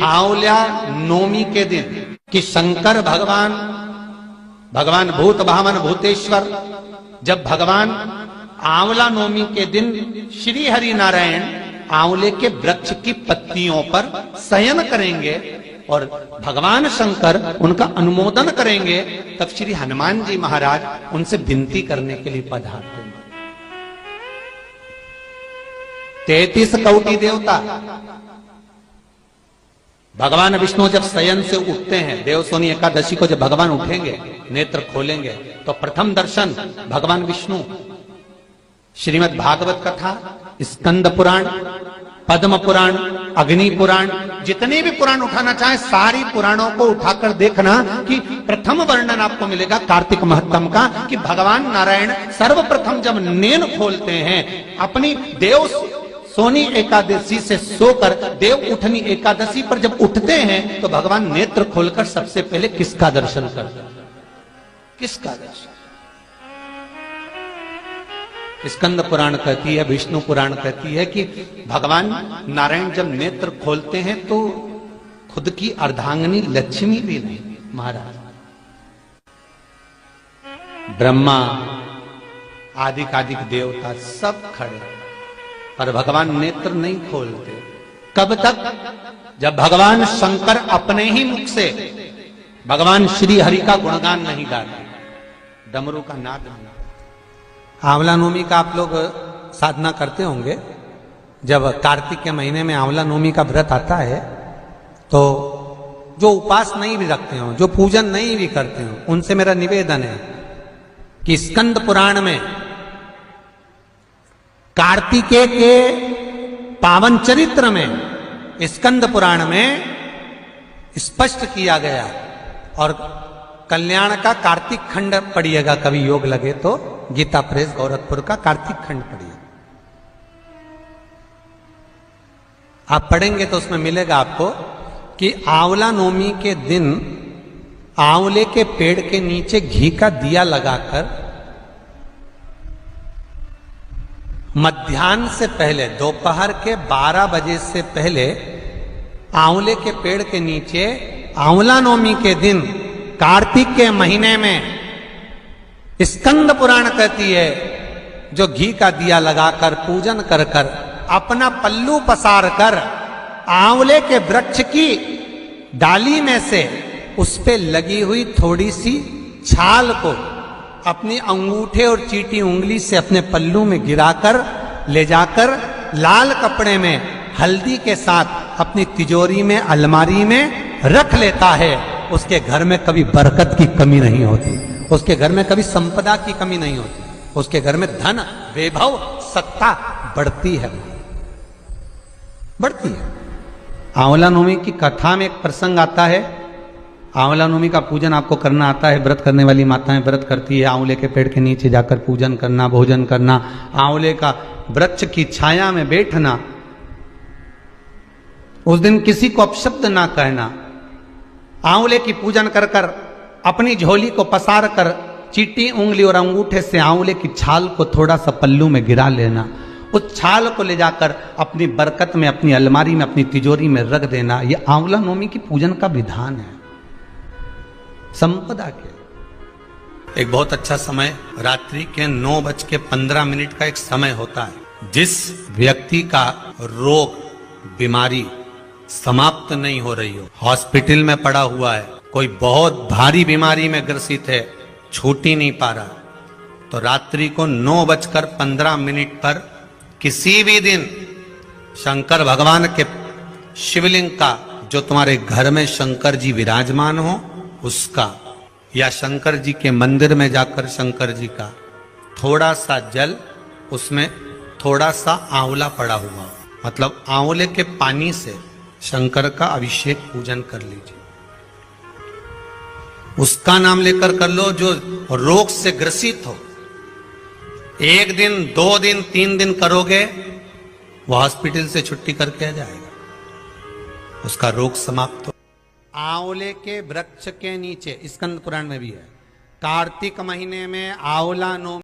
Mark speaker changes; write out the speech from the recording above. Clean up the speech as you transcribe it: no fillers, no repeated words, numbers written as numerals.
Speaker 1: आंवला नवमी के दिन कि शंकर भगवान भूत भावन भूतेश्वर जब भगवान आंवला नवमी के दिन श्री हरि नारायण आंवले के वृक्ष की पत्तियों पर शयन करेंगे और भगवान शंकर उनका अनुमोदन करेंगे, तब श्री हनुमान जी महाराज उनसे विनती करने के लिए पधारते हैं। 33 कोटि देवता भगवान विष्णु जब शयन से उठते हैं, देवसोनी एकादशी को जब भगवान उठेंगे, नेत्र खोलेंगे, तो प्रथम दर्शन भगवान विष्णु श्रीमद् भागवत कथा, स्कंद पुराण, पद्म पुराण, अग्नि पुराण, जितने भी पुराण उठाना चाहे सारी पुराणों को उठाकर देखना कि प्रथम वर्णन आपको मिलेगा कार्तिक महत्तम का कि भगवान नारायण सर्वप्रथम जब नेन खोलते हैं अपनी देव सोनी एकादशी से सोकर देव उठनी एकादशी पर जब उठते हैं तो भगवान नेत्र खोलकर सबसे पहले किसका दर्शन करते हैं? किसका दर्शन? स्कंद पुराण कहती है, विष्णु पुराण कहती है कि भगवान नारायण जब नेत्र खोलते हैं तो खुद की अर्धांगिनी लक्ष्मी भी नहीं, महाराज ब्रह्मा आदिक देवता सब खड़े, पर भगवान नेत्र नहीं खोलते। कब तक? जब भगवान शंकर अपने ही मुख से भगवान श्री हरि का गुणगान नहीं गाते, डमरू का नाद नहीं। आंवला नवमी का आप लोग साधना करते होंगे। जब कार्तिक के महीने में आंवला नवमी का व्रत आता है तो जो उपास नहीं भी रखते हो, जो पूजन नहीं भी करते हो, उनसे मेरा निवेदन है कि स्कंद पुराण में कार्तिकेय के पावन चरित्र में स्कंद पुराण में स्पष्ट किया गया, और कल्याण का कार्तिक खंड पढ़िएगा, कभी योग लगे तो गीता प्रेस गोरखपुर का कार्तिक खंड पढ़िए, आप पढ़ेंगे तो उसमें मिलेगा आपको कि आंवला नवमी के दिन आंवले के पेड़ के नीचे घी का दिया लगाकर मध्याह्न से पहले दोपहर के 12 बजे से पहले आंवले के पेड़ के नीचे आंवला नवमी के दिन कार्तिक के महीने में स्कंद पुराण कहती है जो घी का दिया लगाकर पूजन कर कर अपना पल्लू पसार कर आंवले के वृक्ष की डाली में से उस पे लगी हुई थोड़ी सी छाल को अपनी अंगूठे और चीटी उंगली से अपने पल्लू में गिराकर ले जाकर लाल कपड़े में हल्दी के साथ अपनी तिजोरी में अलमारी में रख लेता है। उसके घर में कभी बरकत की कमी नहीं होती, उसके घर में कभी संपदा की कमी नहीं होती, उसके घर में धन वैभव सत्ता बढ़ती है, बढ़ती है। आंवला नवमी की कथा में एक प्रसंग आता है। आंवला नवमी का पूजन आपको करना आता है, व्रत करने वाली माताएं व्रत करती है, आंवले के पेड़ के नीचे जाकर पूजन करना, भोजन करना, आंवले का वृक्ष की छाया में बैठना, उस दिन किसी को अपशब्द ना कहना, आंवले की पूजन कर कर अपनी झोली को पसार कर चीटी उंगली और अंगूठे से आंवले की छाल को थोड़ा सा पल्लू में गिरा लेना, उस छाल को ले जाकर अपनी बरकत में, अपनी अलमारी में, अपनी तिजोरी में रख देना। यह आंवला नवमी की पूजन का विधान है, संपदा के। एक बहुत अच्छा समय रात्रि के 9:15 का एक समय होता है। जिस व्यक्ति का रोग बीमारी समाप्त नहीं हो रही हो, हॉस्पिटल में पड़ा हुआ है, कोई बहुत भारी बीमारी में ग्रसित है, छूट ही नहीं पा रहा, तो रात्रि को 9:15 पर किसी भी दिन शंकर भगवान के शिवलिंग का, जो तुम्हारे घर में शंकर जी विराजमान हो उसका, या शंकर जी के मंदिर में जाकर शंकर जी का थोड़ा सा जल, उसमें थोड़ा सा आंवला पड़ा हुआ, मतलब आंवले के पानी से शंकर का अभिषेक पूजन कर लीजिए। उसका नाम लेकर कर लो जो रोग से ग्रसित हो। 1 दिन 2 दिन 3 दिन करोगे, वो हॉस्पिटल से छुट्टी करके आ जाएगा, उसका रोग समाप्त हो। आंवले के वृक्ष के नीचे स्कंद पुराण में भी है, कार्तिक महीने में आंवला नवमी